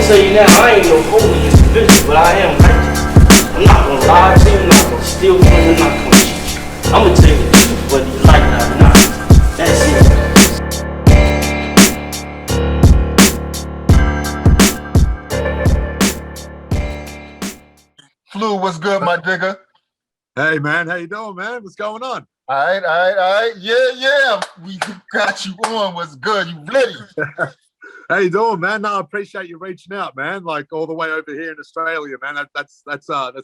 tell you now, I ain't no holy individual, but I am righteous. I'm not gonna lie to you, I'm not gonna steal from you, I'm not gonna cheat you. I'm gonna tell you the truth, whether you like that or not. That's it. Flu, what's good, my digger? Hey, man. How you doing, man? What's going on? All right. Yeah. We got you on. What's good? You ready? How you doing, man? No, I appreciate you reaching out, man. Like all the way over here in Australia, man. That's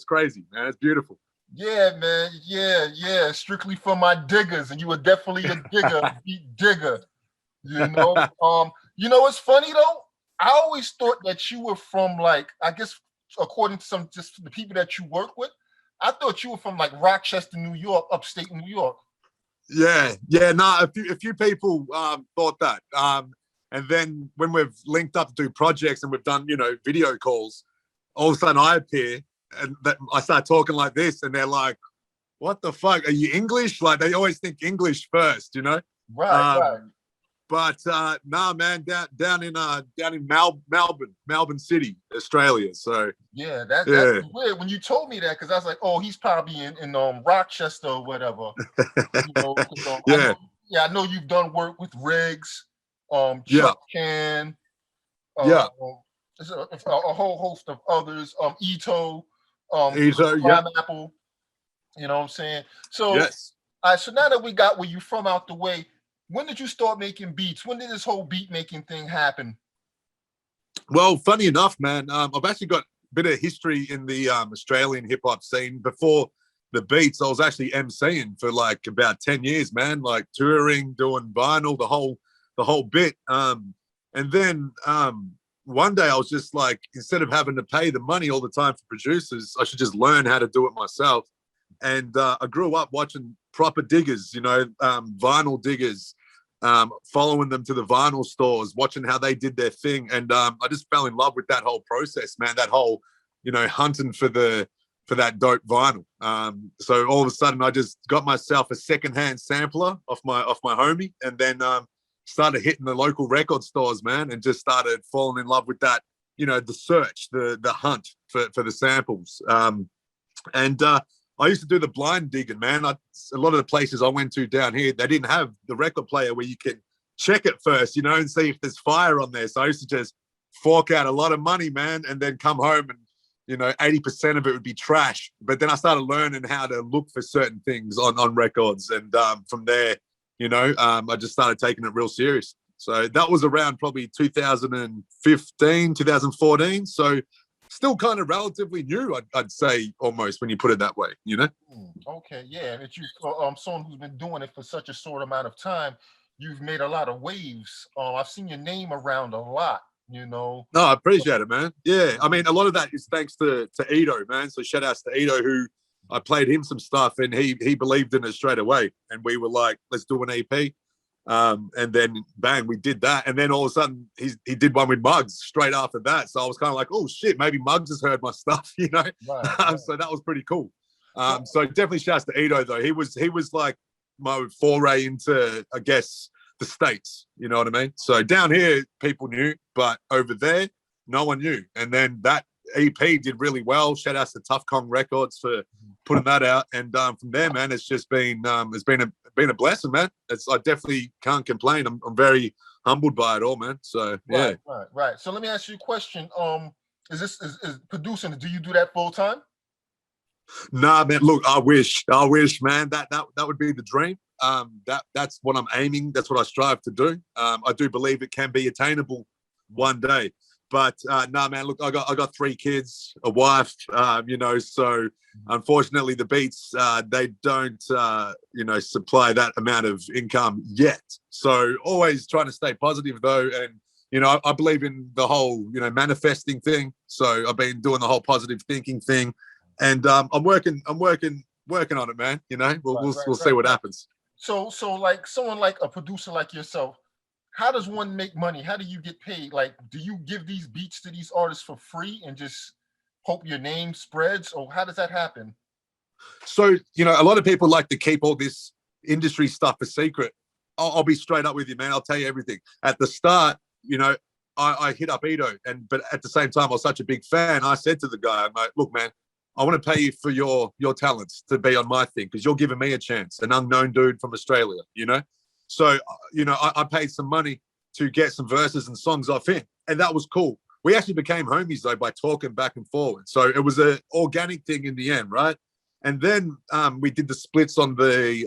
crazy, man. It's beautiful. Yeah, man. Yeah. Strictly for my diggers, and you were definitely a digger, beat digger. You know. It's funny though. I always thought that you were from like, I guess, according to some just the people that you work with, I thought you were from like Rochester, New York, upstate New York. Yeah. No, a few people thought that. And then when we've linked up to do projects and we've done, video calls, all of a sudden I appear and I start talking like this, and they're like, "What the fuck? Are you English?" Like they always think English first, Right. But nah, man, down in Melbourne City, Australia. So yeah, that's weird when you told me that, because I was like, oh, he's probably in Rochester or whatever. Yeah. I know you've done work with Riggs, Chuck Can, there's a whole host of others, Ito, Apple. You know what I'm saying? So yes. So now that we got where you from out the way, when did you start making beats? When did this whole beat making thing happen? Well, funny enough, man, I've actually got a bit of history in the Australian hip hop scene. Before the beats, I was actually MCing for like about 10 years, man, like touring, doing vinyl, the whole bit. And then one day I was just like, instead of having to pay the money all the time for producers, I should just learn how to do it myself. And I grew up watching proper diggers, vinyl diggers, following them to the vinyl stores, watching how they did their thing. And I just fell in love with that whole process, man, that whole, hunting for that dope vinyl. So all of a sudden I just got myself a secondhand sampler off my homie, and then started hitting the local record stores, man, and just started falling in love with that, the search, the hunt for the samples. And I used to do the blind digging, man. A lot of the places I went to down here, they didn't have the record player where you can check it first, and see if there's fire on there. So I used to just fork out a lot of money, man, and then come home and, 80% of it would be trash. But then I started learning how to look for certain things on records. And from there, I just started taking it real serious. So that was around probably 2015, 2014. So still kind of relatively new, I'd say, almost, when you put it that way, Okay, yeah. And if you someone who's been doing it for such a short amount of time, you've made a lot of waves. I've seen your name around a lot, No, I appreciate it, man. Yeah, I mean, a lot of that is thanks to Ito, man. So shout outs to Ito, who I played him some stuff, and he believed in it straight away. And we were like, let's do an EP. And then bang, we did that, and then all of a sudden he did one with Muggs straight after that. So I was kind of like, oh shit, maybe Muggs has heard my stuff, Right. So that was pretty cool. So definitely shouts to Ito though. He was like my foray into, I guess, the States, you know what I mean? So down here people knew, but over there no one knew. And then that EP did really well. Shout outs to Tough Kong Records for putting that out, and from there, man, it's just been a blessing, man. I definitely can't complain. I'm very humbled by it all, man. So yeah. Right. So let me ask you a question. Is producing? Do you do that full time? Nah, man. Look, I wish, man. That would be the dream. That's what I'm aiming. That's what I strive to do. I do believe it can be attainable one day. But nah, man, look, I got 3 kids, a wife, so unfortunately the beats, they don't, supply that amount of income yet. So always trying to stay positive though. And, I believe in the whole, manifesting thing. So I've been doing the whole positive thinking thing, and I'm working on it, man. We'll see what happens. So like someone like a producer like yourself, how does one make money? How do you get paid? Like, do you give these beats to these artists for free and just hope your name spreads, or how does that happen? So, a lot of people like to keep all this industry stuff a secret. I'll be straight up with you, man. I'll tell you everything. At the start, I hit up Ito, but at the same time, I was such a big fan. I said to the guy, I'm like, look, man, I want to pay you for your talents to be on my thing because you're giving me a chance, an unknown dude from Australia, you know? So, you know, I paid some money to get some verses and songs off him, and that was cool. We actually became homies, though, by talking back and forward. So it was an organic thing in the end, right? And then we did the splits on the,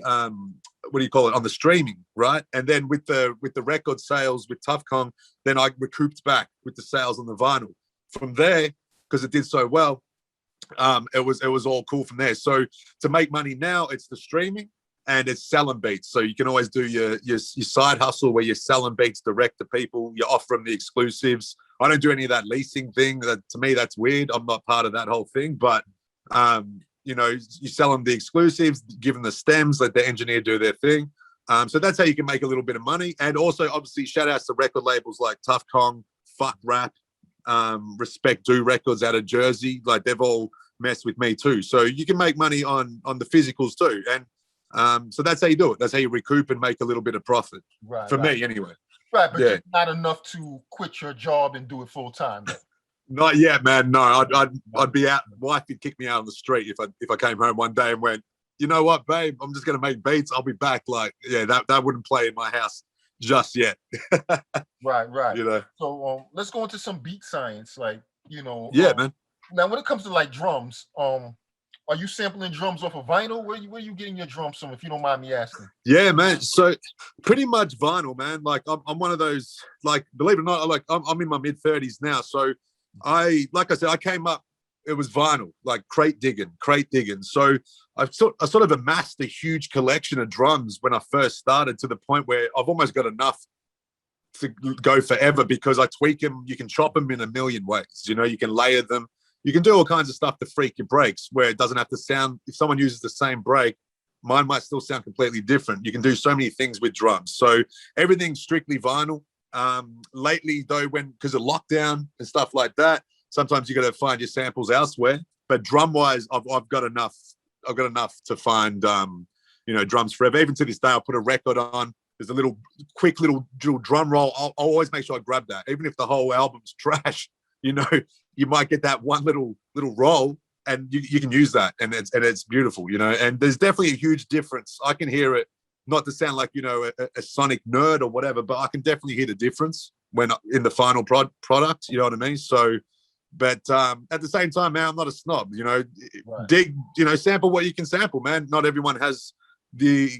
what do you call it, on the streaming, right? And then with the record sales with Tough Kong, then I recouped back with the sales on the vinyl. From there, because it did so well, it was all cool from there. So to make money now, it's the streaming and it's selling beats. So you can always do your side hustle where you're selling beats direct to people. You offer them the exclusives. I don't do any of that leasing thing. That, to me, that's weird. I'm not part of that whole thing. But you know, you sell them the exclusives, give them the stems, let the engineer do their thing. So that's how you can make a little bit of money. And also, obviously, shout outs to record labels like Tough Kong, Fuck Rap, Respect Do Records out of Jersey. Like, they've all messed with me too. So you can make money on the physicals too. And so that's how you do it. That's how you recoup and make a little bit of profit. Right. For me, anyway. Right, but it's not enough to quit your job and do it full time. Not yet, man. No, I'd be out. Wife would kick me out on the street if I came home one day and went, you know what, babe, I'm just gonna make beats. I'll be back. Like, yeah, that wouldn't play in my house just yet. Right. You know. So let's go into some beat science, like, you know. Yeah, man. Now, when it comes to like drums, are you sampling drums off of vinyl? Where are you getting your drums from, if you don't mind me asking? Yeah, man. So pretty much vinyl, man. Like, I'm one of those, like, believe it or not, like I'm in my mid-30s now. So like I said, I came up, it was vinyl, like crate digging. So I sort of amassed a huge collection of drums when I first started, to the point where I've almost got enough to go forever because I tweak them. You can chop them in a million ways. You know, you can layer them. You can do all kinds of stuff to freak your breaks where it doesn't have to sound, if someone uses the same break, mine might still sound completely different. You can do so many things with drums. So everything's strictly vinyl. Lately, though, because of lockdown and stuff like that, sometimes you got to find your samples elsewhere. But drum wise, I've got enough. I've got enough to find, you know, drums forever. Even to this day, I'll put a record on. There's a quick little drum roll. I'll always make sure I grab that, even if the whole album's trash. You know, you might get that one little roll, and you can use that, and it's beautiful. You know, and there's definitely a huge difference. I can hear it. Not to sound like, you know, a sonic nerd or whatever, but I can definitely hear the difference when in the final product. You know what I mean? So, but at the same time, man, I'm not a snob. You know, dig. You know, sample what you can sample, man. Not everyone has the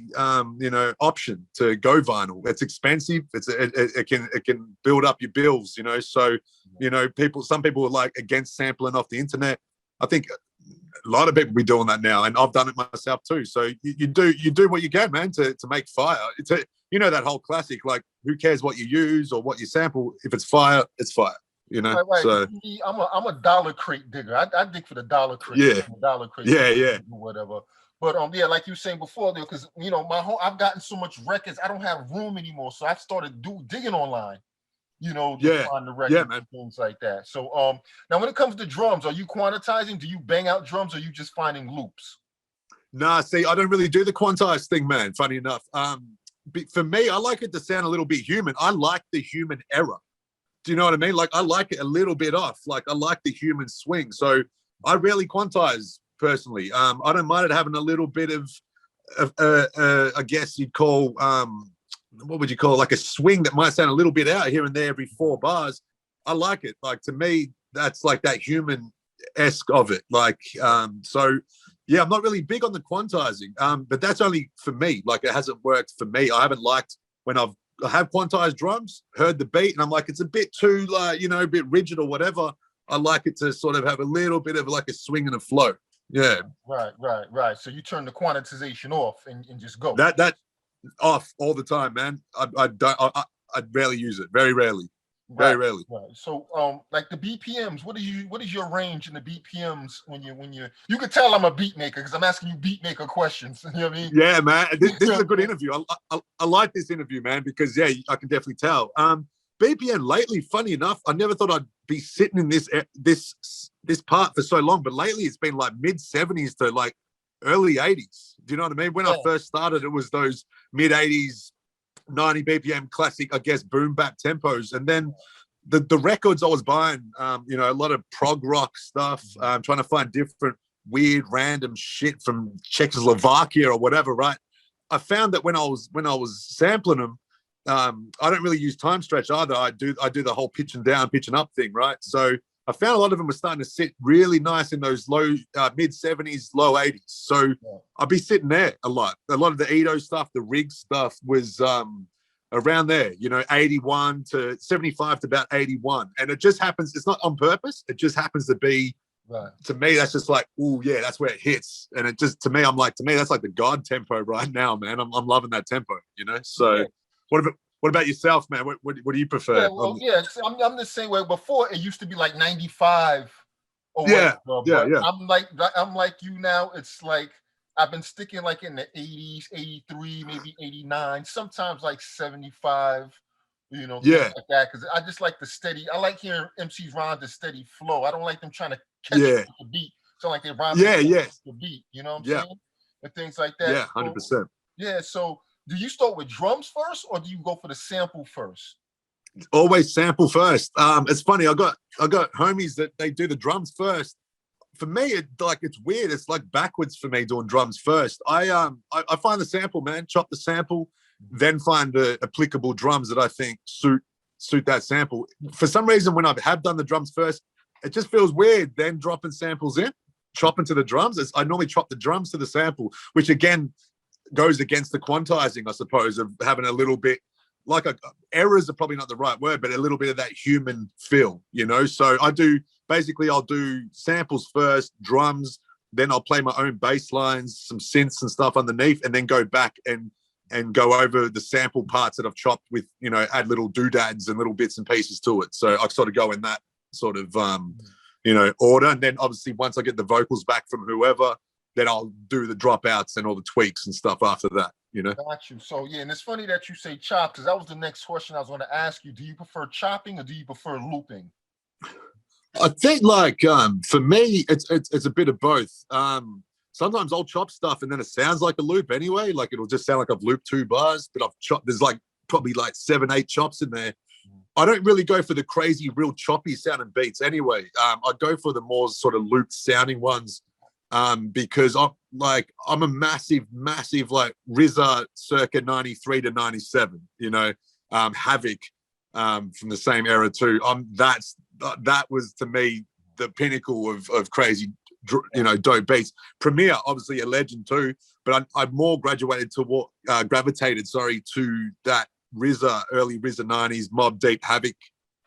you know, option to go vinyl. It's expensive. It can build up your bills. You know, so you know, some people are like against sampling off the internet. I think a lot of people be doing that now, and I've done it myself too. So you do what you can, man, to make fire. You know, that whole classic, like, who cares what you use or what you sample? If it's fire, it's fire. You know. Right. So I'm a dollar crate digger. I dig for the dollar crate. Yeah. Dollar crate. Yeah. Whatever. But yeah, like you were saying before, because you know, I've gotten so much records, I don't have room anymore. So I've started digging online. You know, find the records and things like that. So now when it comes to drums, are you quantizing? Do you bang out drums, or are you just finding loops? Nah, see, I don't really do the quantize thing, man. Funny enough. For me, I like it to sound a little bit human. I like the human error. Do you know what I mean? Like, I like it a little bit off. Like, I like the human swing. So I rarely quantize personally. I don't mind it having a little bit of I guess you'd call what would you call it? Like a swing that might sound a little bit out here and there every 4 bars. I like it. Like, to me, that's like that human-esque of it. Like, so yeah, I'm not really big on the quantizing, but that's only for me. Like, it hasn't worked for me. I haven't liked when I have quantized drums, heard the beat, and I'm like, it's a bit too, like, you know, a bit rigid or whatever. I like it to sort of have a little bit of like a swing and a flow. Yeah. Right. So you turn the quantization off and just go. That off all the time, man. I rarely use it. Very rarely. Very rarely. Right. So like the BPMs, what is your range in the BPMs when you could tell I'm a beat maker because I'm asking you beat maker questions. You know what I mean? Yeah, man. This is a good interview. I like this interview, man, because yeah, I can definitely tell. BPM lately, funny enough, I never thought I'd be sitting in this part for so long, but lately it's been like mid 70s to like early 80s. Do you know what I mean? When I first started, it was those mid 80s, 90 BPM classic, I guess, boom bap tempos. And then the records I was buying, you know, a lot of prog rock stuff, trying to find different weird random shit from Czechoslovakia or whatever, right? I found that when I was sampling them, I don't really use time stretch either. I do the whole pitch and down, pitch and up thing, right? So I found a lot of them were starting to sit really nice in those low mid 70s, low 80s. So I'd be sitting there a lot. A lot of the Edo stuff, the rig stuff was around there, you know, 81 to 75 to about 81. And it just happens, it's not on purpose. It just happens to be, to me, that's just like, oh yeah, that's where it hits. And it just, to me, that's like the God tempo right now, man. I'm loving that tempo, you know? So what about yourself, man? What do you prefer? Yeah, well, I'm the same way. Before it used to be like 95 or yeah, whatever, yeah. I'm like you now. It's like I've been sticking like in the 80s, 83, maybe 89, sometimes like 75, you know, things like that. Because I just like the steady. I like hearing MCs rhyme the steady flow. I don't like them trying to catch the beat. So like they rhyme the beat. You know what I'm saying? And things like that. Yeah, 100%. So do you start with drums first, or do you go for the sample first? Always sample first. It's funny. I got homies that they do the drums first. For me, it's weird. It's like backwards for me doing drums first. I find the sample, man. Chop the sample, then find the applicable drums that I think suit that sample. For some reason, when I have done the drums first, it just feels weird. Then dropping samples in, chopping to the drums. I normally chop the drums to the sample, which again goes against the quantizing, I suppose, of having a little bit like errors are probably not the right word, but a little bit of that human feel, you know? So I'll do samples first, drums, then I'll play my own bass lines, some synths and stuff underneath, and then go back and go over the sample parts that I've chopped with, you know, add little doodads and little bits and pieces to it. So I sort of go in that sort of, you know, order. And then obviously once I get the vocals back from whoever, then I'll do the dropouts and all the tweaks and stuff after that, you know? Got you. So, yeah, and it's funny that you say chop, because that was the next question I was going to ask you. Do you prefer chopping or do you prefer looping? I think, like, for me, it's a bit of both. Sometimes I'll chop stuff and then it sounds like a loop anyway. Like, it'll just sound like I've looped 2 bars, but I've chopped, there's like probably like 7, 8 chops in there. I don't really go for the crazy, real choppy sounding beats anyway. I go for the more sort of looped sounding ones. Because I'm a massive like RZA circa 93 to 97, you know, Havoc from the same era too. That was to me the pinnacle of crazy, you know, dope beats. Premier, obviously a legend too, but I more gravitated to that RZA, early RZA 90s Mob Deep Havoc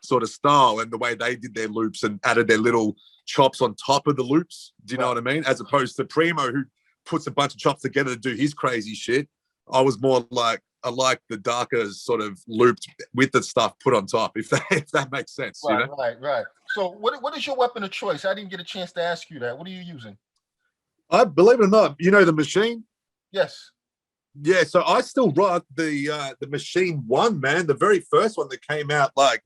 sort of style, and the way they did their loops and added their little chops on top of the loops. Do you know what I mean? As opposed to Primo, who puts a bunch of chops together to do his crazy shit. I was more like, I like the darker sort of looped with the stuff put on top, if that makes sense. Right, you know? Right. So what is your weapon of choice? I didn't get a chance to ask you that. What are you using? I believe it or not, you know the Machine? Yes. Yeah, so I still rock the Machine 1, man. The very first one that came out like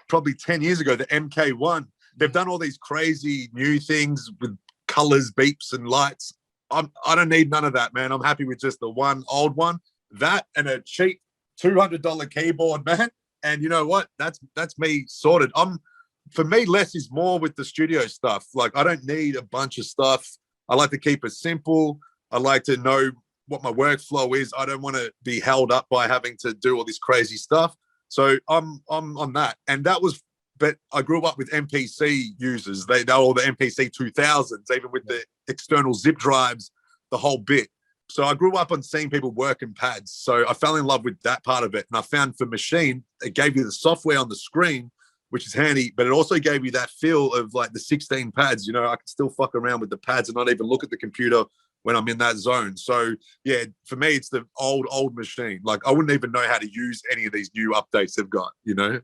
probably 10 years ago, the MK1. They've done all these crazy new things with colors, beeps, and lights. I don't need none of that, man. I'm happy with just the one old one. That and a cheap $200 keyboard, man. And you know what? That's me sorted. For me, less is more with the studio stuff. Like, I don't need a bunch of stuff. I like to keep it simple. I like to know what my workflow is. I don't want to be held up by having to do all this crazy stuff. So I'm on that. And that was, but I grew up with MPC users. They know all the MPC 2000s, even with the external zip drives, the whole bit. So I grew up on seeing people working pads. So I fell in love with that part of it. And I found for Machine, it gave you the software on the screen, which is handy, but it also gave you that feel of like the 16 pads. You know, I can still fuck around with the pads and not even look at the computer when I'm in that zone. So yeah, for me, it's the old Machine. Like, I wouldn't even know how to use any of these new updates they've got, you know?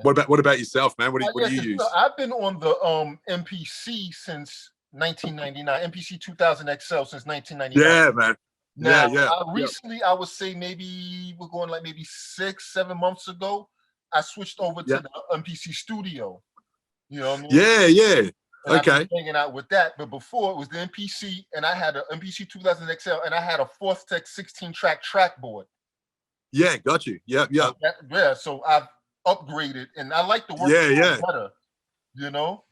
What about yourself, man? What do you use? You know, I've been on the MPC since 1999, MPC 2000 XL since 1999. Yeah, man. Now, yeah. Recently, I would say maybe we're going like maybe 6-7 months ago, I switched over to the MPC Studio. You know what I mean? Yeah. And okay. I've been hanging out with that, but before it was the MPC, and I had an MPC 2000 XL, and I had a 4th Tech 16-track track board. Yeah, got you. Yeah. So I've upgraded, and I like the Yeah. better, you know.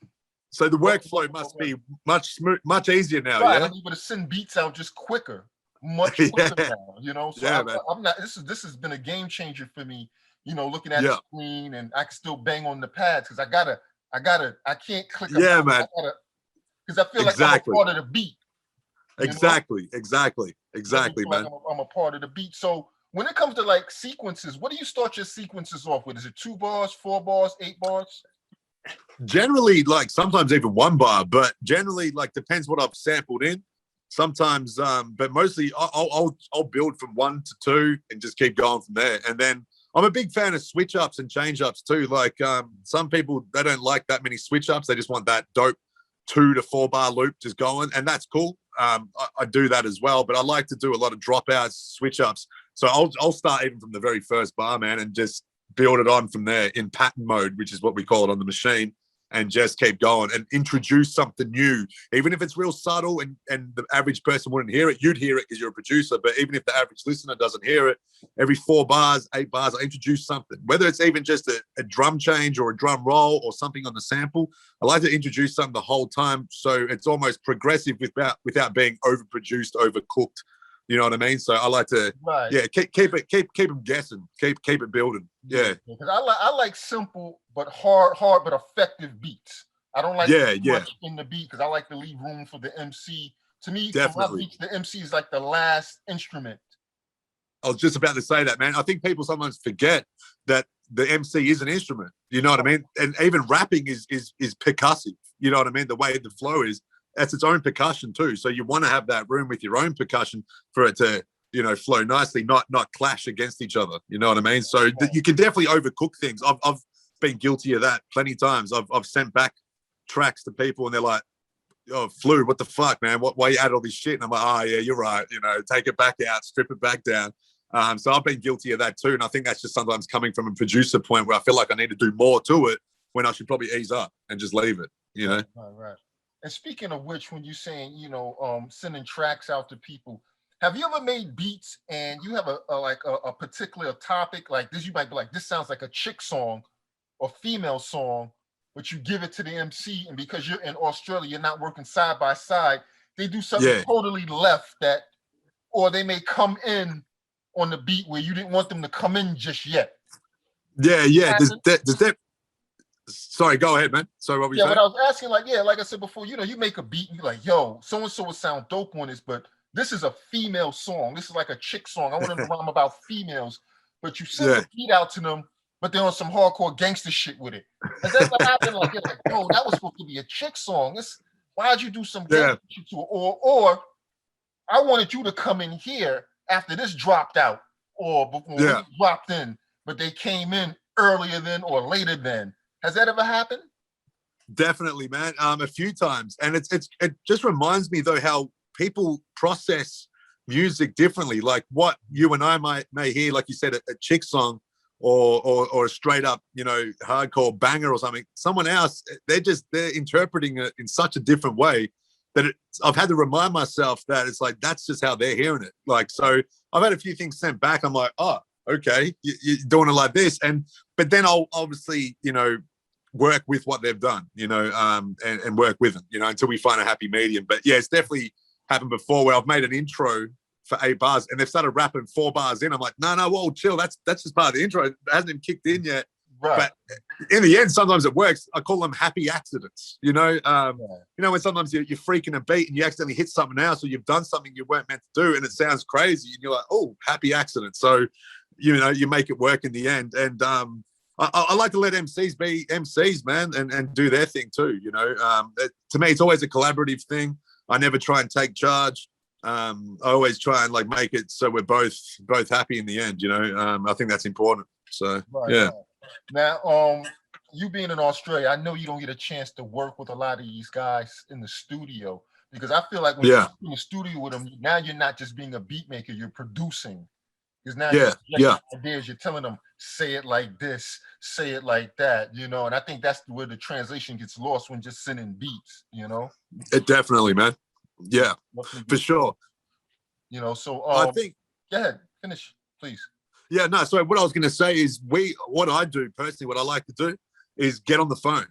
So the workflow must be much easier now, Right, yeah? I'm able to send beats out just quicker, much Yeah. quicker now, you know. So Yeah, man. I'm not. This has been a game changer for me, you know. Looking at the Yeah. screen, and I can still bang on the pads because I can't click a Yeah, mouse. man. Because I feel like I'm a Exactly. part of the beat, you know. Exactly, Make me feel like man. I'm a part of the beat. So when it comes to like sequences, what do you start your sequences off with? Is it 2 bars, 4 bars, 8 bars? Generally, like sometimes even 1 bar, but generally, like depends what I've sampled in. Sometimes, but mostly I'll build from 1 to 2 and just keep going from there. And then I'm a big fan of switch ups and change ups too. Like some people, they don't like that many switch ups. They just want that dope 2 to 4 bar loop just going, and that's cool. I do that as well, but I like to do a lot of dropouts, switch ups. So I'll start even from the very first bar, man, and just build it on from there in pattern mode, which is what we call it on the machine, and just keep going and introduce something new. Even if it's real subtle and the average person wouldn't hear it, you'd hear it because you're a producer. But even if the average listener doesn't hear it, every 4 bars, 8 bars, I introduce something, whether it's even just a drum change or a drum roll or something on the sample. I like to introduce something the whole time, so it's almost progressive without being overproduced, overcooked. You know what I mean? So I like to, Right. yeah, keep them guessing, keep it building. Yeah, because I like simple but hard but effective beats. I don't like too much in the beat because I like to leave room for the MC. To me, for my beats, the MC is like the last instrument. I was just about to say that, man. I think people sometimes forget that the MC is an instrument. You know what I mean? And even rapping is percussive. You know what I mean? The way the flow is, that's its own percussion too. So you want to have that room with your own percussion for it to, you know, flow nicely, not clash against each other. You know what I mean? So you can definitely overcook things. I've been guilty of that plenty of times. I've sent back tracks to people and they're like, "Oh, Flu, what the fuck, man? Why you add all this shit?" And I'm like, "Oh yeah, you're right. You know, take it back out, strip it back down." So I've been guilty of that too, and I think that's just sometimes coming from a producer point where I feel like I need to do more to it when I should probably ease up and just leave it. You know? Right. And speaking of which, when you're saying, you know, sending tracks out to people, have you ever made beats and you have a particular topic like this? You might be like, this sounds like a chick song or female song, but you give it to the MC, and because you're in Australia, you're not working side by side. They do something totally left that, or they may come in on the beat where you didn't want them to come in just yet. Yeah. Does that? Sorry, go ahead, man. Sorry, what were you saying? But I was asking, like I said before, you know, you make a beat and you're like, yo, so and so would sound dope on this, but this is a female song. This is like a chick song. I want them to rhyme about females, but you send the beat out to them, but they're on some hardcore gangster shit with it. Has that ever happened? Like, you're like, yo, that was supposed to be a chick song. Why'd you do some gangster shit to it? Or I wanted you to come in here after this dropped out, or before we dropped in, but they came in earlier than or later than. Has that ever happened? Definitely, man. A few times, and it just reminds me though how people process music differently. Like what you and I may hear, like you said, a chick song or a straight up, you know, hardcore banger or something. Someone else, they're interpreting it in such a different way that I've had to remind myself that it's like that's just how they're hearing it. Like, so I've had a few things sent back. I'm like, oh, okay, you're doing it like this, but then I'll obviously, you know, work with what they've done, you know, and work with them, you know, until we find a happy medium. But yeah, it's definitely happened before where I've made an intro for 8 bars and they've started rapping 4 bars in. I'm like, no, whoa, chill. That's just part of the intro. It hasn't even kicked in yet. Right. But in the end, sometimes it works. I call them happy accidents, you know. You know, when sometimes you're freaking a beat and you accidentally hit something else or you've done something you weren't meant to do and it sounds crazy and you're like, oh, happy accident. So, you know, you make it work in the end. And I like to let MCs be MCs, man, and do their thing too. You know, to me, it's always a collaborative thing. I never try and take charge. I always try and like make it so we're both happy in the end. You know, I think that's important. So yeah. Now, you being in Australia, I know you don't get a chance to work with a lot of these guys in the studio because I feel like when you're in the studio with them, now you're not just being a beat maker, you're producing. Because now you're ideas, you're telling them, say it like this, say it like that, you know, and I think that's where the translation gets lost when just sending beats, you know. It definitely, man. Yeah, for sure. You know, so I think. Go ahead, finish, please. Yeah, no. So what I was going to say is what I do personally, what I like to do is get on the phone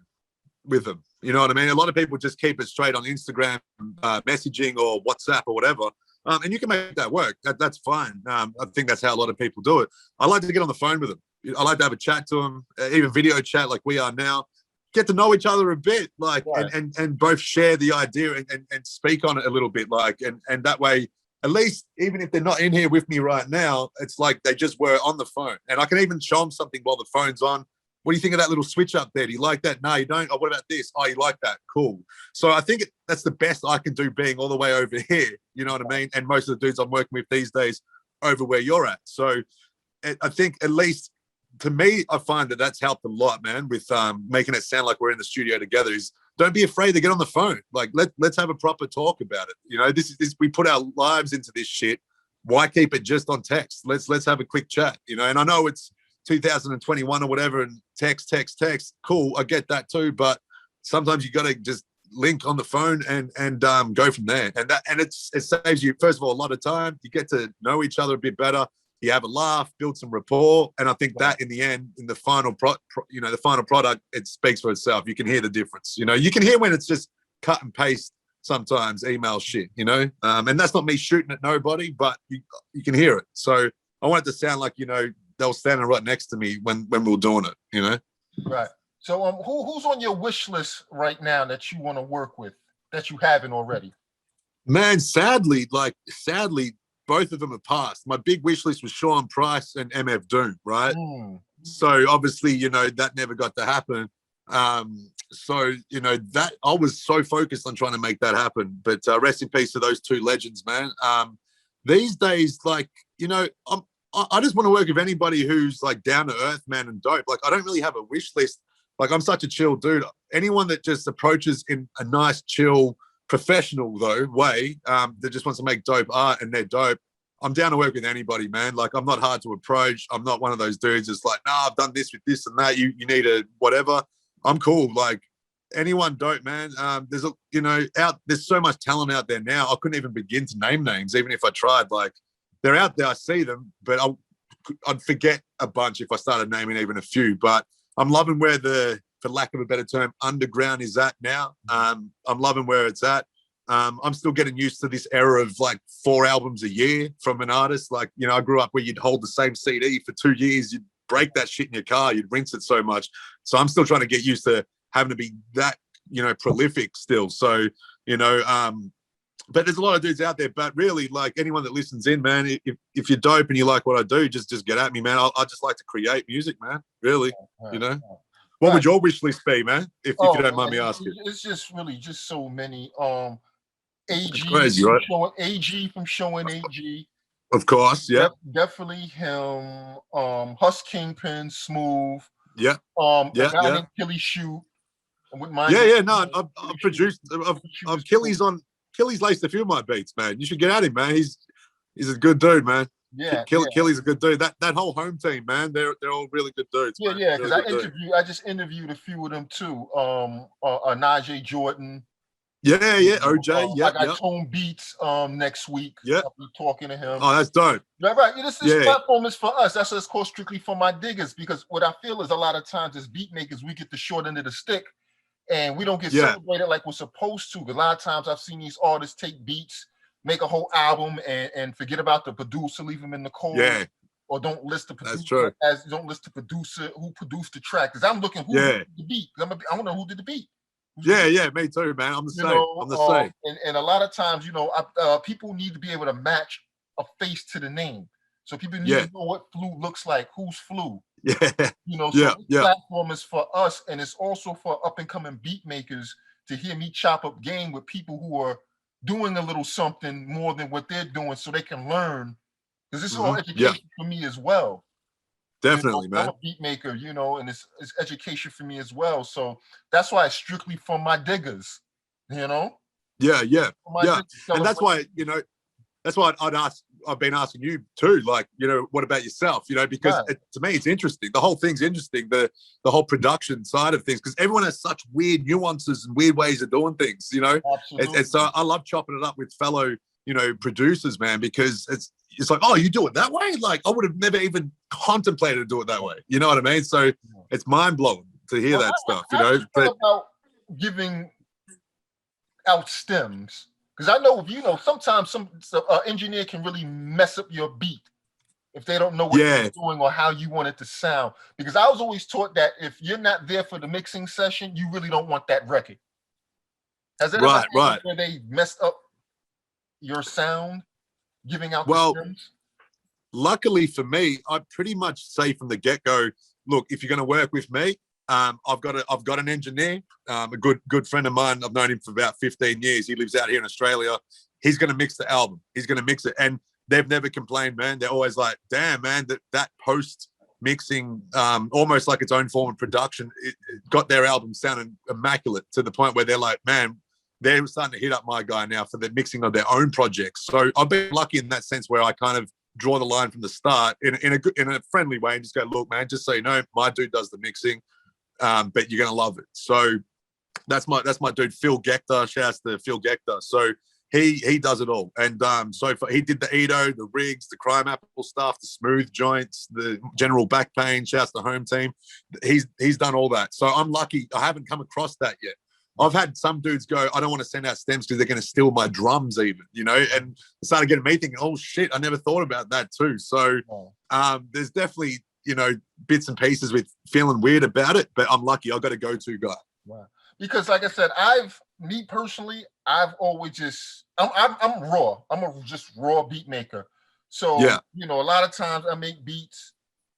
with them. You know what I mean? A lot of people just keep it straight on Instagram messaging or WhatsApp or whatever. And you can make that work. That's fine. I think that's how a lot of people do it. I like to get on the phone with them. I like to have a chat to them, even video chat like we are now. Get to know each other a bit, like, Right. and both share the idea and speak on it a little bit, like, and that way, at least even if they're not in here with me right now, it's like they just were on the phone, and I can even show them something while the phone's on. What do you think of that little switch up there? Do you like that? No, you don't. Oh, what about this? Oh, you like that? Cool. So I think that's the best I can do, being all the way over here. You know what I mean? And most of the dudes I'm working with these days over where you're at. So I think, at least to me, I find that that's helped a lot, man, with making it sound like we're in the studio together. Is don't be afraid to get on the phone. Like, let's have a proper talk about it. You know, this we put our lives into this shit. Why keep it just on text? Let's have a quick chat. You know, and I know it's 2021 or whatever, and text. Cool, I get that too. But sometimes you got to just link on the phone and go from there. And it saves you, first of all, a lot of time. You get to know each other a bit better. You have a laugh, build some rapport, and I think that in the end, in the final the final product, it speaks for itself. You can hear the difference. You know, you can hear when it's just cut and paste sometimes email shit. You know, and that's not me shooting at nobody, but you can hear it. So I want it to sound like, you know, they were standing right next to me when we were doing it. You know, right. So who's on your wish list right now that you want to work with that you haven't already? Man, sadly, both of them have passed. My big wish list was Sean Price and MF Doom, right? So obviously, you know, that never got to happen. So, you know, that I was so focused on trying to make that happen. But rest in peace to those two legends, man. These days, like, you know, I just want to work with anybody who's like down to earth, man, and dope. Like, I don't really have a wish list. Like, I'm such a chill dude. Anyone that just approaches in a nice, chill, professional though way, that just wants to make dope art and they're dope, I'm down to work with anybody, man. Like, I'm not hard to approach. I'm not one of those dudes that's like, nah, I've done this with this and that, you need a whatever. I'm cool. Like, anyone dope, man. There's there's so much talent out there now. I couldn't even begin to name names, even if I tried. Like, they're out there, I see them, but I'd forget a bunch if I started naming even a few. But I'm loving where for lack of a better term, underground is at now. I'm loving where it's at. I'm still getting used to this era of like 4 albums a year from an artist. Like, you know, I grew up where you'd hold the same CD for 2 years, you'd break that shit in your car, you'd rinse it so much. So I'm still trying to get used to having to be that, you know, prolific still. So, you know, but there's a lot of dudes out there. But really, like, anyone that listens in, man, if you're dope and you like what I do, just get at me, man. I just like to create music, man. Really, you know. What would your wish list be, man? If you don't mind me asking. It's just really just so many. AG, crazy, right? AG from Showing AG. Of course, yeah. Definitely him. Hus Kingpin, Smooth. Yeah. The guy named Killy Shoot. No, I've produced. I've Killy's laced a few of my beats, man. You should get at him, man. He's a good dude, man. Yeah, Killy's a good dude. That whole home team, man, they're all really good dudes. Yeah, man. yeah. Because really I just interviewed a few of them too. Najee Jordan. Yeah, OJ. I got Tone Beats next week. Yeah, I'll be talking to him. Oh, that's dope. Right. This platform is for us. That's what it's called, strictly for my diggers. Because what I feel is a lot of times as beat makers, we get the short end of the stick, and we don't get celebrated like we're supposed to. A lot of times I've seen these artists take beats, make a whole album, and forget about the producer, leave them in the cold. Yeah. Or don't list the producer. That's true. Don't list the producer who produced the track. Because I'm looking who did the beat. I want to know who did the beat. Yeah, me too, man. I'm the same. I'm the same. And a lot of times, you know, people need to be able to match a face to the name. So people need to know what Flu looks like. Who's Flu? Yeah. You know, so this platform is for us, and it's also for up and coming beat makers to hear me chop up game with people who are doing a little something more than what they're doing, so they can learn. Because this is all education for me as well. Definitely, man. I'm a beat maker, you know, and it's education for me as well. So that's why it's strictly for my diggers, you know? Yeah. And that's why, you know, that's why I've been asking you too, like, you know, what about yourself? You know, because to me, it's interesting. The whole thing's interesting, the whole production side of things, because everyone has such weird nuances and weird ways of doing things, you know? And so I love chopping it up with fellow, you know, producers, man, because it's like, oh, you do it that way? Like, I would have never even contemplated to do it that way. You know what I mean? So it's mind blowing to hear that stuff, you how know. do you feel about giving out stems? Because I know, sometimes some engineer can really mess up your beat if they don't know what they're doing or how you want it to sound. Because I was always taught that if you're not there for the mixing session, you really don't want that record. Has that ever happened where they messed up your sound, giving out the stems? Luckily for me, I pretty much say from the get-go, look, if you're going to work with me, I've got an engineer, a good friend of mine. I've known him for about 15 years. He lives out here in Australia. He's going to mix the album. He's going to mix it, and they've never complained, man. They're always like, damn, man, that post mixing, almost like its own form of production, it got their album sounding immaculate to the point where they're like, man, they're starting to hit up my guy now for the mixing of their own projects. So I've been lucky in that sense where I kind of draw the line from the start in a friendly way and just go, look, man, just so you know, my dude does the mixing, but you're gonna love it. So that's my dude, Phil Gector. Shouts to Phil Gector. So he does it all, and so far he did the Edo, the rigs, the crime apple stuff, the smooth joints, the general back pain. Shouts to home team. He's done all that. So I'm lucky. I haven't come across that yet. I've had some dudes go, I don't want to send out stems because they're going to steal my drums even, you know, and it started getting me thinking, oh shit, I never thought about that too. So there's definitely, you know, bits and pieces with feeling weird about it, but I'm lucky. I've got a go-to guy. Wow. Because like I said, me personally, I've always just, I'm raw. I'm a just raw beat maker. So, you know, a lot of times I make beats,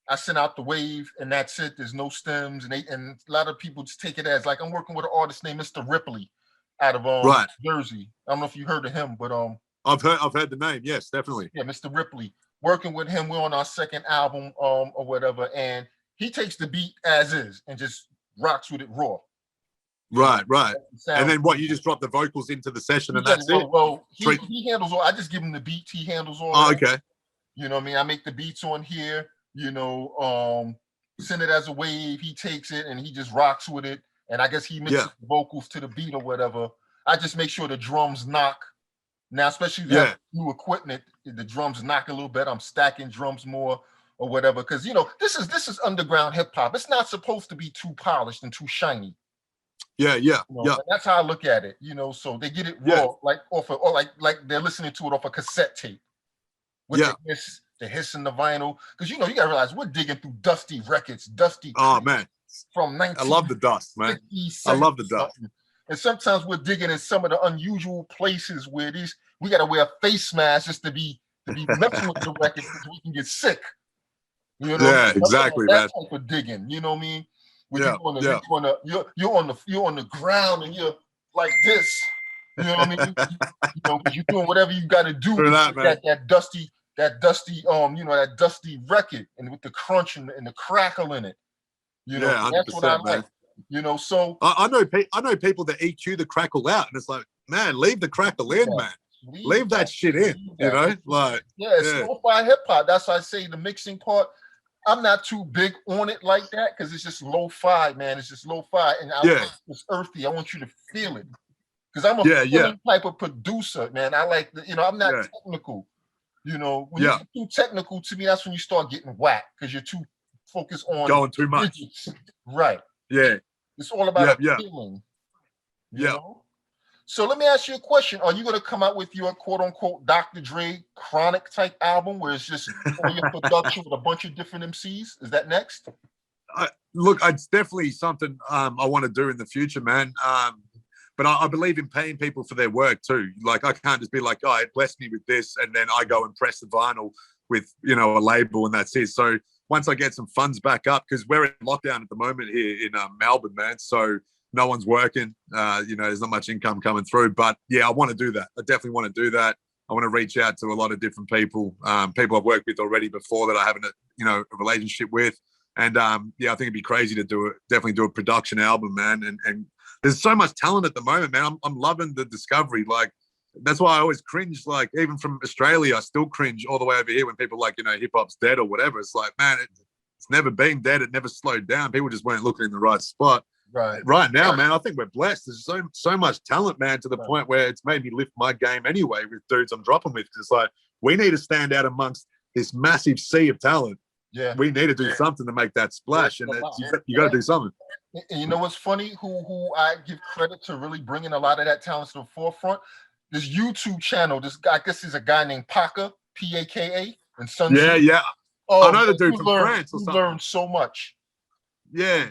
I send out the wave and that's it. There's no stems, and a lot of people just take it as like I'm working with an artist named Mr. Ripley out of Jersey. I don't know if you heard of him, but I've heard the name. Yes, definitely. Yeah, Mr. Ripley. Working with him, we're on our second album or whatever, and he takes the beat as is and just rocks with it raw. Right. And then what? You just drop the vocals into the session and that's it. Well, he handles all. I just give him the beat. He handles all. Oh, okay. You know what I mean? I make the beats on here. You know, send it as a wave. He takes it and he just rocks with it. And I guess he mixes the vocals to the beat or whatever. I just make sure the drums knock. Now, especially if you have new equipment, the drums knock a little bit. I'm stacking drums more or whatever. Because, you know, this is underground hip hop. It's not supposed to be too polished and too shiny. Yeah. You know, and that's how I look at it. You know, so they get it raw, like off of, or like they're listening to it off a cassette tape. With the hiss and the vinyl, because you know you gotta realize we're digging through dusty records, man, from 19. I love the dust, man. I love the dust. And sometimes we're digging in some of the unusual places where we gotta wear face masks just to be messing with the record because we can get sick. You know, yeah, exactly, that type of digging. You know what I mean? When you're on the ground and you're like this. You know what I mean? You know, because you're doing whatever you got to do with that dusty, you know, that dusty record, and with the crunch and the crackle in it. You know, that's what I like. You know, so I know people that EQ the crackle out, and it's like, man, leave the crackle in, man. Leave that shit in. You know, like it's lo-fi hip hop. That's why I say the mixing part. I'm not too big on it like that because it's just lo-fi, man. It's just lo-fi, and it's earthy. I want you to feel it. Because I'm a feeling type of producer, man. I like, I'm not technical. You know, when you're too technical to me, that's when you start getting whacked because you're too focused on going too much. Digits. Right. Yeah. It's all about a feeling. You know? So let me ask you a question. Are you going to come out with your quote unquote Dr. Dre chronic type album where it's just all your production with a bunch of different MCs? Is that next? Look, it's definitely something I want to do in the future, man. But I believe in paying people for their work too. Like I can't just be like, oh, it blessed me with this, and then I go and press the vinyl with, you know, a label and that's it. So once I get some funds back up, because we're in lockdown at the moment here in Melbourne, man. So no one's working. You know, there's not much income coming through. But yeah, I want to do that. I definitely want to do that. I want to reach out to a lot of different people, people I've worked with already before that I haven't, a relationship with. And I think it'd be crazy to do it. Definitely do a production album, man. And there's so much talent at the moment, man. I'm loving the discovery. Like, that's why I always cringe. Like, even from Australia, I still cringe all the way over here when people like, hip hop's dead or whatever. It's like, man, it's never been dead. It never slowed down. People just weren't looking in the right spot. Right now, man, I think we're blessed. There's so much talent, man, to the point where it's made me lift my game anyway with dudes I'm dropping with. It's like, we need to stand out amongst this massive sea of talent. Yeah. We need to do something to make that splash, and you got to do something. And you know what's funny? Who I give credit to really bringing a lot of that talent to the forefront? This YouTube channel. This guy, I guess he's a guy named Paka, P-A-K-A, and Sun Tzu. Yeah. Oh, I know the dude from France or something. Learned so much. Yeah,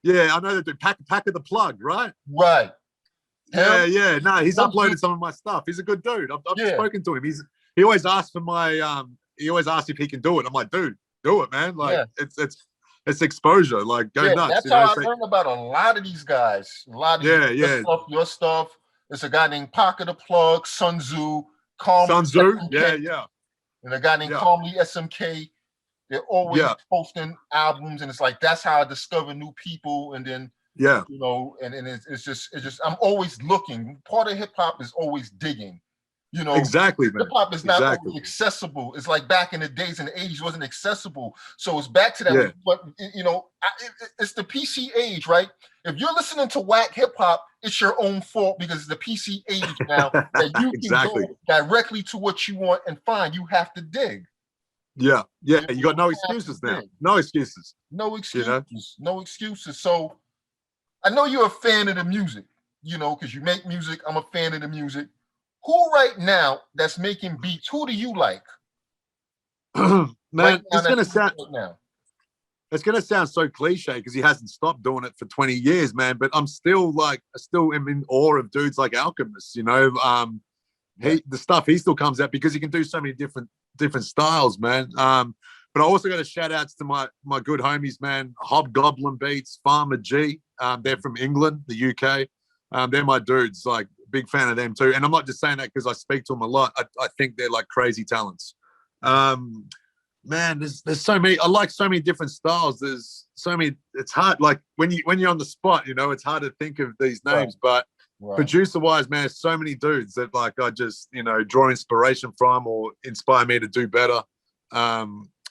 I know the dude. Paka the Plug, right? Right. Yeah. No, he's uploaded some of my stuff. He's a good dude. I've spoken to him. He always asks for my he always asks if he can do it. I'm like, dude, do it, man. Like it's exposure. Like go nuts. That's how I learned about a lot of these guys. A lot of your stuff. There's a guy named Paka the Plug, Sun Tzu, and a guy named Calmly SMK. They're always posting albums, and it's like that's how I discover new people. And then you know, and it's just I'm always looking. Part of hip hop is always digging. You know, exactly, man. Hip hop is not always accessible. It's like back in the days in the 80s wasn't accessible. So it's back to that. Yeah. But you know, it's the PC age, right? If you're listening to whack hip hop, it's your own fault because it's the PC age now that you can go directly to what you want and find. You have to dig. Yeah. You got no excuses now. No excuses. No excuses. You know? No excuses. So I know you're a fan of the music, you know, because you make music. I'm a fan of the music. Who right now that's making beats? Who do you like? Man, it's gonna sound so cliche because he hasn't stopped doing it for 20 years, man. But I'm still am in awe of dudes like Alchemist. You know, the stuff he still comes out because he can do so many different styles, man. But I also got to shout outs to my good homies, man. Hobgoblin Beats, Farmer G. They're from England, the UK. They're my dudes. Like, big fan of them too. And I'm not just saying that because I speak to them a lot. I think they're like crazy talents. Man, there's so many. I like so many different styles. There's so many. It's hard. Like when you're on the spot, you know, it's hard to think of these names. But producer wise, man, there's so many dudes that like I just draw inspiration from or inspire me to do better.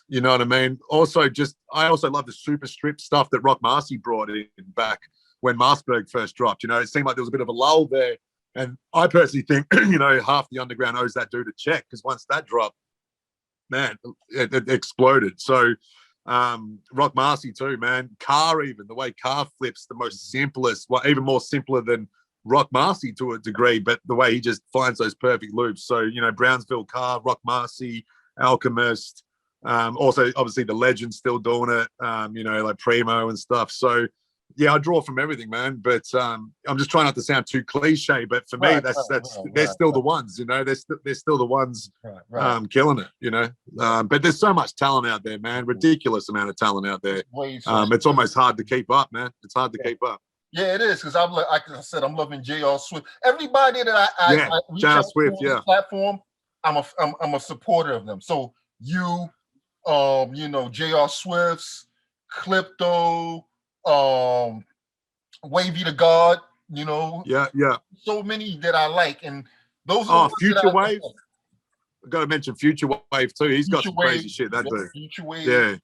You know what I mean? Also, I also love the super strip stuff that Rock Marcy brought in back when Marsberg first dropped. You know, it seemed like there was a bit of a lull there. And I personally think, half the underground owes that dude a check because once that dropped, man, it exploded. So Rock Marcy too, man. Car, even the way Car flips, the most simplest, even more simpler than Rock Marcy to a degree, but the way he just finds those perfect loops. So, Brownsville Car, Rock Marcy, Alchemist, also obviously the Legends still doing it, like Primo and stuff. So yeah, I draw from everything, man. But I'm just trying not to sound too cliche. But for me, they're still the ones, they're still the ones killing it, But there's so much talent out there, man. Ridiculous amount of talent out there. It's almost hard to keep up, man. It's hard to keep up. Yeah, it is because like I said, I'm loving J.R. Swift. Everybody that I reach out to on this platform, I'm a supporter of them. So you, J.R. Swift's, Clipto, Wavy the God, so many that I like, and those are Future Wave. I've got to mention Future Wave too. He's got some crazy shit. That dude. Future Wave. Yeah.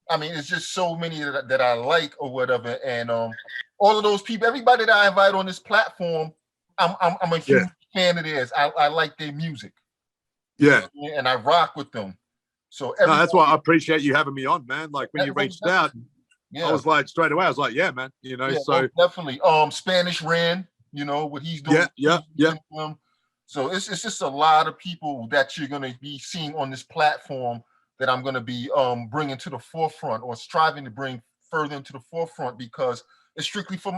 I mean, it's just so many that I like or whatever, and all of those people, everybody that I invite on this platform, I'm a huge fan of theirs. I like their music. Yeah, and I rock with them. So that's why I appreciate you having me on, man. Like when you reached out. Yeah. I was like straight away. I was like, yeah, man. So definitely. Spanish Ran. What he's doing. Yeah. So it's just a lot of people that you're gonna be seeing on this platform that I'm gonna be bringing to the forefront or striving to bring further into the forefront because it's strictly for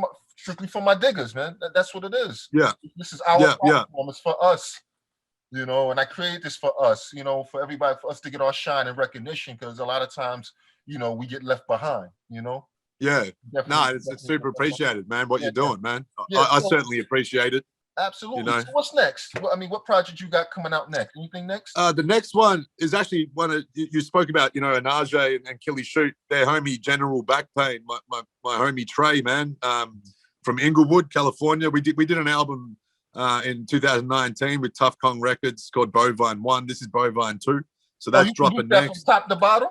my diggers, man. That's what it is. Yeah. This is our platform. It's for us. And I created this for us. For everybody, for us to get our shine and recognition because a lot of times. We get left behind, Yeah. Definitely, it's super appreciated, man, what you're doing, man. I certainly appreciate it. Absolutely. So what's next? I mean, what project you got coming out next? Anything next? The next one is actually one of, you spoke about, Anaje and Killy Shoot, their homie General Back Pain, my homie Trey, man, from Inglewood, California. We did an album in 2019 with Tough Kong Records called Bovine 1. This is Bovine 2. So that's dropping next. From top to bottom?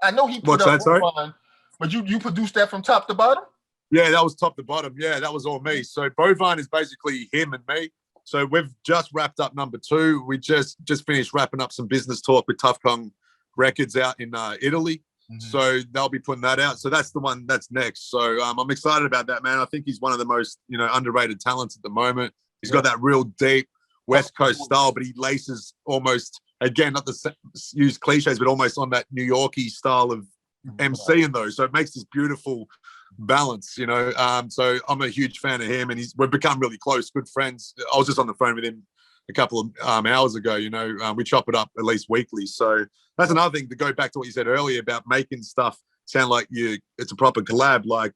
I know he put up Bovine, but you produced that from top to bottom? Yeah, that was top to bottom. Yeah, that was all me. So Bovine is basically him and me. So we've just wrapped up number 2. We just finished wrapping up some business talk with Tough Kong Records out in Italy. So they'll be putting that out. So that's the one that's next. So I'm excited about that, man. I think he's one of the most, underrated talents at the moment. He's got that real deep West Coast style, but he laces almost, again, not to use cliches, but almost on that New Yorkie style of MC in those. So it makes this beautiful balance, So I'm a huge fan of him, and we've become really close, good friends. I was just on the phone with him a couple of hours ago. We chop it up at least weekly. So that's another thing, to go back to what you said earlier about making stuff sound like it's a proper collab. Like,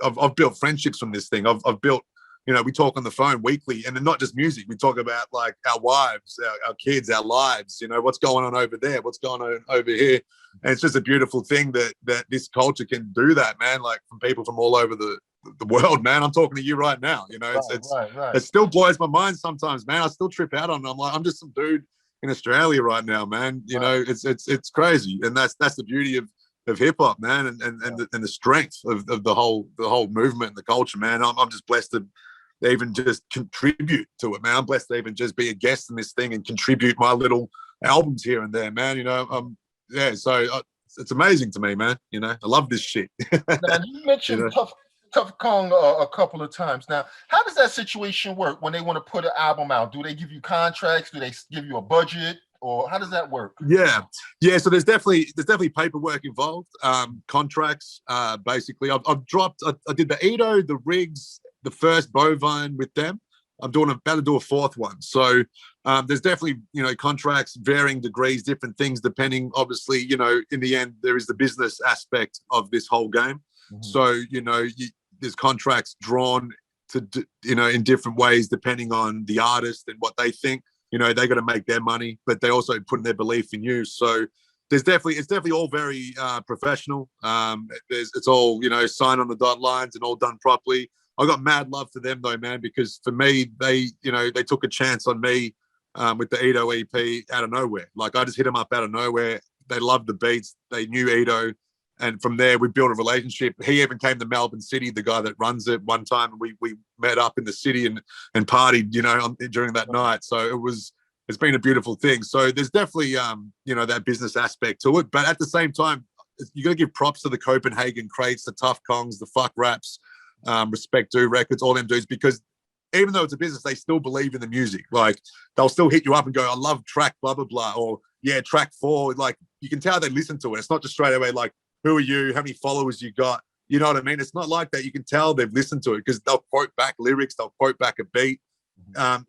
I've built friendships from this thing. I've built, we talk on the phone weekly, and then not just music. We talk about like our wives, our kids, our lives, what's going on over there, what's going on over here. And it's just a beautiful thing that this culture can do that, man, like from people from all over the world, man. I'm talking to you right now, It still blows my mind sometimes, man. I still trip out on it. I'm like, I'm just some dude in Australia right now, man. It's crazy. And that's the beauty of hip hop, man, and the strength of the whole movement and the culture, man. I'm just blessed to even just contribute to it, man. I'm blessed to even just be a guest in this thing and contribute my little albums here and there, man. So it's amazing to me, man. I love this shit. Now, you mentioned Tough Kong a couple of times. Now, how does that situation work when they want to put an album out? Do they give you contracts? Do they give you a budget? Or how does that work? Yeah. So there's definitely paperwork involved, contracts. Basically, I did the Edo, the Rigs, the first Bovine with them. I'm about to do a 4th one. So there's definitely contracts, varying degrees, different things depending. Obviously, in the end, there is the business aspect of this whole game. So there's contracts drawn to in different ways depending on the artist and what they think. They got to make their money, but they also put in their belief in you. So it's definitely all very professional. It's all signed on the dot lines and all done properly. I got mad love for them though, man, because for me they took a chance on me with the Edo EP out of nowhere. Like, I just hit them up out of nowhere. They loved the beats. They knew Edo. And from there, we built a relationship. He even came to Melbourne City, the guy that runs it, one time. And we met up in the city and partied, during that night. So it's been a beautiful thing. So there's definitely, that business aspect to it. But at the same time, you got to give props to the Copenhagen Crates, the Tough Kongs, the Fuck Raps, Respect Do Records, all them dudes, because even though it's a business, they still believe in the music. Like, they'll still hit you up and go, I love track blah, blah, blah. Or, yeah, track 4. Like, you can tell they listen to it. It's not just straight away like, who are you? How many followers you got? You know what I mean? It's not like that. You can tell they've listened to it because they'll quote back lyrics. They'll quote back a beat.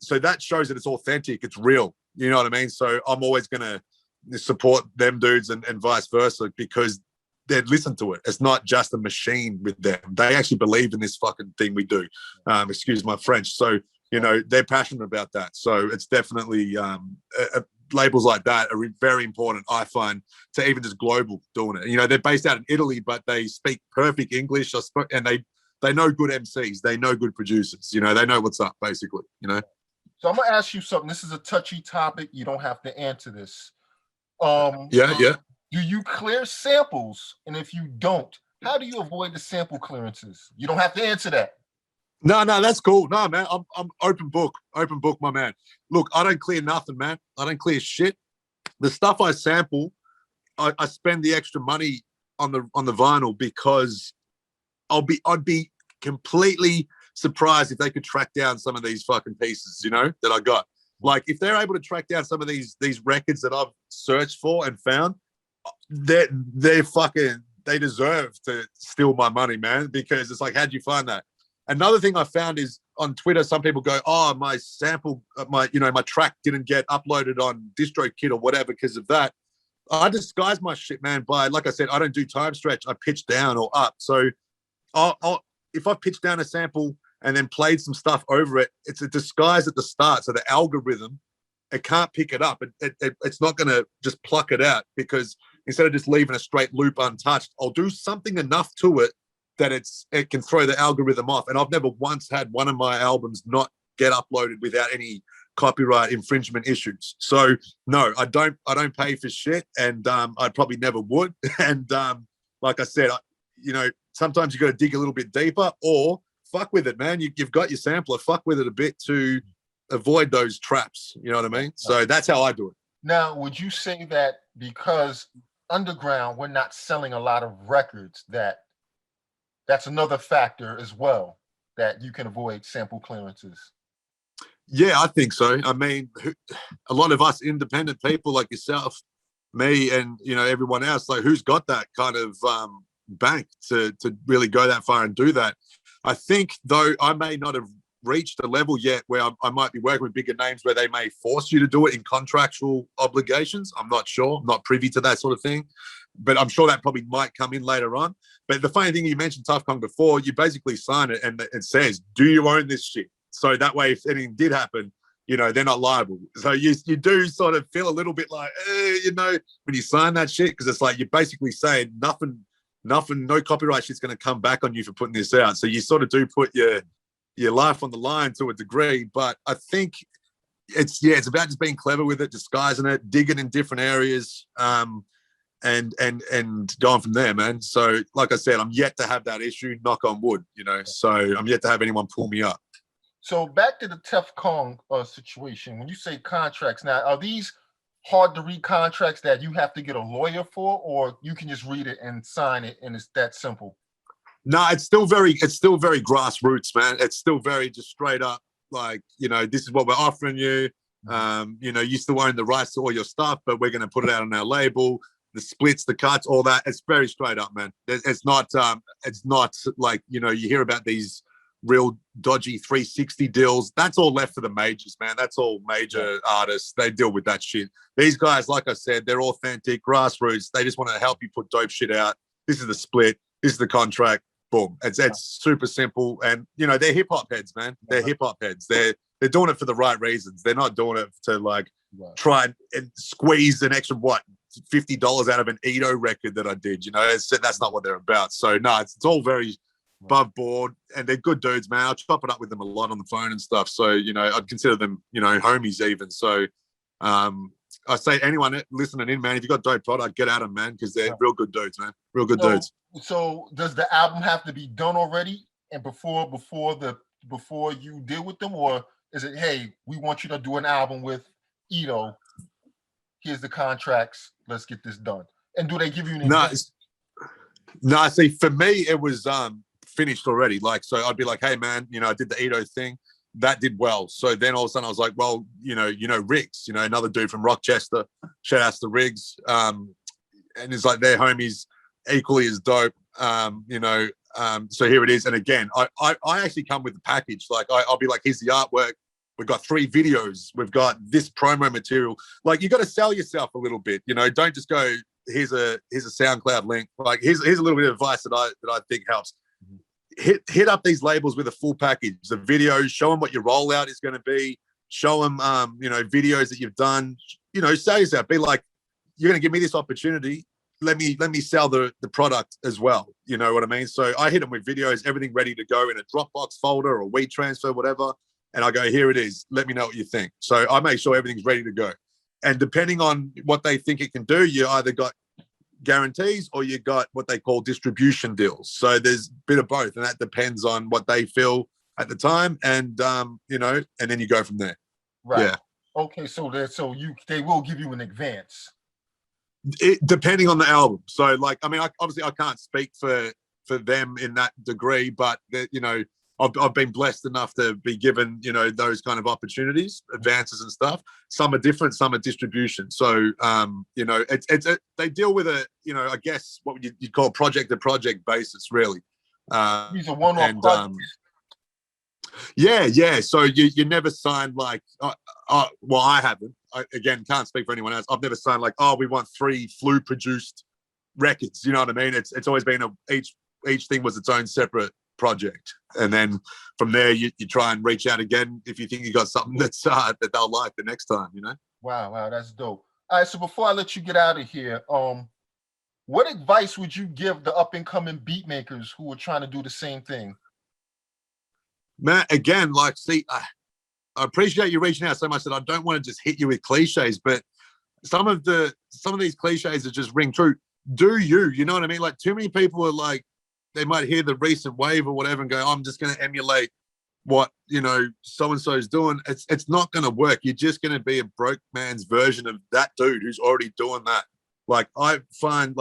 So that shows that it's authentic. It's real. You know what I mean? So I'm always going to support them dudes and vice versa because they listen to it. It's not just a machine with them. They actually believe in this fucking thing we do. Excuse my French. So, they're passionate about that. So it's definitely labels like that are very important, I find, to even just global doing it. They're based out in Italy, but they speak perfect English, and they know good MCs. They know good producers. They know what's up, basically. So I'm gonna ask you something. This is a touchy topic. You don't have to answer this. Yeah. Do you clear samples? And if you don't, how do you avoid the sample clearances? You don't have to answer that. No, that's cool. No, man, I'm open book, my man. Look, I don't clear nothing, man. I don't clear shit. The stuff I sample, I spend the extra money on the vinyl because I'd be completely surprised if they could track down some of these fucking pieces, that I got. Like, if they're able to track down some of these records that I've searched for and found, they're fucking, they deserve to steal my money, man, because it's like, how'd you find that? Another thing I found is on Twitter, some people go, oh, my sample, my track didn't get uploaded on DistroKid or whatever because of that. I disguise my shit, man, by, like I said, I don't do time stretch. I pitch down or up. So if I pitch down a sample and then played some stuff over it, it's a disguise at the start. So the algorithm, it can't pick it up. It's not going to just pluck it out, because instead of just leaving a straight loop untouched, I'll do something enough to it that it can throw the algorithm off. And I've never once had one of my albums not get uploaded without any copyright infringement issues. So no, I don't pay for shit, and I probably never would. And like I said, sometimes you got to dig a little bit deeper, or fuck with it, man. You've got your sampler, fuck with it a bit to avoid those traps. You know what I mean? So that's how I do it. Now, would you say that because underground, we're not selling a lot of records, that's another factor as well, that you can avoid sample clearances? Yeah, I think so. I mean, a lot of us independent people like yourself, me, and everyone else, like who's got that kind of bank to really go that far and do that. I think though I may not have reached a level yet where I might be working with bigger names where they may force you to do it in contractual obligations. I'm not sure. I'm not privy to that sort of thing, but I'm sure that probably might come in later on. But the funny thing, you mentioned Tough Kong before, you basically sign it and it says, do you own this shit? So that way, if anything did happen, they're not liable. So you do sort of feel a little bit like, when you sign that shit, because it's like you're basically saying nothing, no copyright shit's going to come back on you for putting this out. So you sort of do put your life on the line to a degree. But I think it's about just being clever with it, disguising it, digging in different areas, and going from there, man. So like I said, I'm yet to have that issue, knock on wood, so I'm yet to have anyone pull me up. So back to the Tough Kong situation. When you say contracts, now are these hard to read contracts that you have to get a lawyer for, or you can just read it and sign it and it's that simple? No, it's still very grassroots, man. It's still very just straight up like, this is what we're offering you. You still own the rights to all your stuff, but we're going to put it out on our label, the splits, the cuts, all that. It's very straight up, man. It's not like, you hear about these real dodgy 360 deals. That's all left for the majors, man. That's all major artists. They deal with that shit. These guys, like I said, they're authentic, grassroots. They just want to help you put dope shit out. This is the split. This is the contract. Boom. It's super simple. And, they're hip hop heads, man. They're hip hop heads. They're doing it for the right reasons. They're not doing it to like try and squeeze an extra, $50 out of an Edo record that I did. That's not what they're about. So no, it's all very above board, and they're good dudes, man. I chop it up with them a lot on the phone and stuff. So, I'd consider them, homies even. So I say anyone listening in, man, if you got dope product, get at them, man, because they're real good dudes, man. Real good dudes. So does the album have to be done already and before you deal with them, or is it, hey, we want you to do an album with Edo, here's the contracts, let's get this done? And do they give you an No, see, for me, it was finished already. Like, so I'd be like, hey, man, I did the Edo thing. That did well. So then all of a sudden I was like, well, Riggs, another dude from Rochester, shout outs to Riggs. And it's like their homies equally as dope. So here it is. And again, I actually come with the package. Like I'll be like, here's the artwork. We've got 3 videos. We've got this promo material. Like you got to sell yourself a little bit, don't just go, here's a SoundCloud link. Like here's a little bit of advice that I think helps. Hit up these labels with a full package, the videos, show them what your rollout is going to be, show them, videos that you've done, sell yourself, be like, you're going to give me this opportunity. Let me sell the product as well. You know what I mean? So I hit them with videos, everything ready to go in a Dropbox folder or WeTransfer, whatever. And I go, here it is. Let me know what you think. So I make sure everything's ready to go. And depending on what they think it can do, you either got guarantees or you got what they call distribution deals. So there's a bit of both, and that depends on what they feel at the time, and and then you go from there. Right. Yeah. Okay. So they will give you an advance. Depending on the album. So like, I mean, obviously I can't speak for them in that degree, but I've been blessed enough to be given, those kind of opportunities, advances and stuff. Some are different, some are distribution. So, they deal with I guess what you'd call project to project basis, really. These are one-off projects. Yeah. So you never signed like, well, I haven't. I, again, can't speak for anyone else. I've never signed like, we want 3 Flu produced records. You know what I mean? It's always been each thing was its own separate project, and then from there you try and reach out again if you think you got something that they'll like the next time. Wow, that's dope. All right, so before I let you get out of here, what advice would you give the up and coming beat makers who are trying to do the same thing? Man, again, like, see, I appreciate you reaching out so much that I don't want to just hit you with cliches, but some of these cliches that just ring true. Do you know what I mean? Like, too many people are like, they might hear the recent wave or whatever and go, I'm just going to emulate what, you know, so-and-so is doing, it's not going to work. You're just going to be a broke man's version of that dude who's already doing that. Like, I find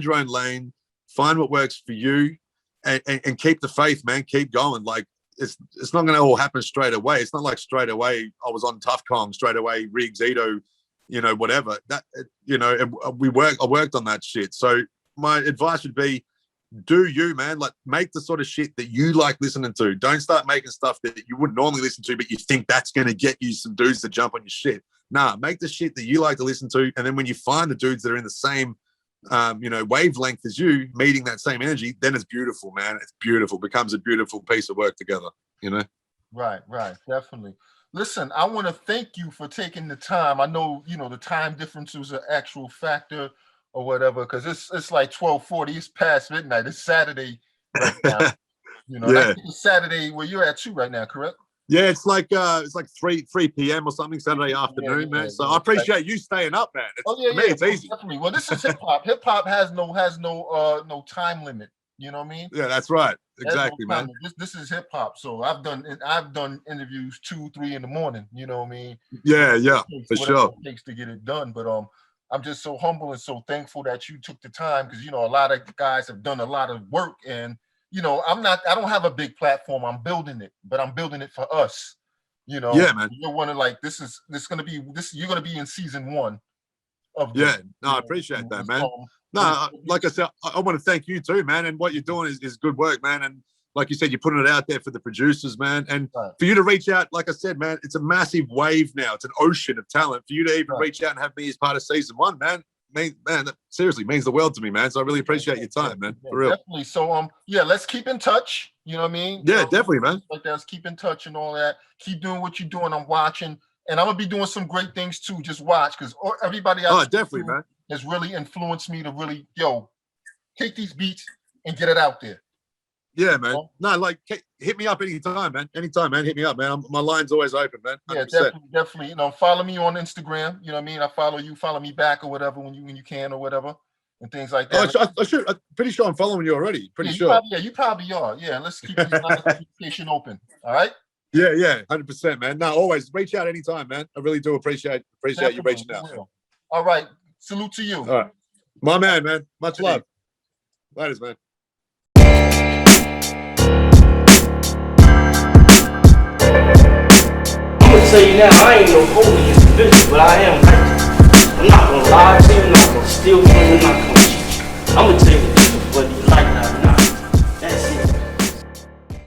your own lane, find what works for you, and keep the faith, man. Keep going. Like, it's not going to all happen straight away. It's not like straight away I was on Tough Kong, straight away Riggs, Ito, you know, whatever. That, you know, I worked on that shit. So my advice would be, do you, man. Like, make the sort of shit that you like listening to. Don't start making stuff that you wouldn't normally listen to, but you think that's going to get you some dudes to jump on your shit. Nah, make the shit that you like to listen to, and then when you find the dudes that are in the same you know, wavelength as you, meeting that same energy, then it's beautiful, man. It's beautiful. It becomes a beautiful piece of work together, you know? Right, definitely. Listen, I want to thank you for taking the time. I know, you know, the time difference was an actual factor or whatever, because it's like 12:40. It's past midnight. It's Saturday right now. You know, Yeah. it's Saturday where you're at too right now, correct? Yeah, it's like 3 p.m. or something Saturday afternoon, man. So I appreciate you staying up, man. For me, it's easy. Definitely. Well, this is hip hop. Hip hop has no time limit. You know what I mean? Yeah, that's right. Exactly, man. This is hip hop. So I've done interviews 2, 3 in the morning. You know what I mean? Yeah, for sure. It takes to get it done. But I'm just so humble and so thankful that you took the time, because you know a lot of guys have done a lot of work, and you know I don't have a big platform. I'm building it, but I'm building it for us. You know, yeah, man. You're one of like you're gonna be in season 1 of this. Yeah, no, I appreciate that, man. No, like I said, I want to thank you too, man. And what you're doing is good work, man. And like you said, you're putting it out there for the producers, man. And for you to reach out, like I said, man, it's a massive wave now. It's an ocean of talent. For you to even reach out and have me as part of season 1, man, that seriously means the world to me, man. So I really appreciate your time, man. For real. Definitely. So yeah, let's keep in touch. You know what I mean? Yeah, definitely, man. Like that. Let's keep in touch and all that. Keep doing what you're doing. I'm watching, and I'm gonna be doing some great things too. Just watch, because everybody else definitely, man, has really influenced me to really take these beats and get it out there. Yeah, man. No, like, hit me up anytime, man. Anytime, man. Hit me up, man. My line's always open, man. 100%. Yeah, definitely. You know, follow me on Instagram. You know what I mean? I follow you. Follow me back or whatever when you can or whatever, and things like that. I should. I'm pretty sure I'm following you already. Pretty sure. You probably are. Yeah, let's keep this communication open. All right. Yeah, 100%, man. No, always reach out anytime, man. I really do appreciate you reaching out. All right. Salute to you. All right. My man. Much love. Laters, man. I'm gonna tell you now, I ain't no holy individual, but I am righteous. I'm not gonna lie to you, I'm not gonna steal from you, I'm not gonna cheat you. I'm gonna tell you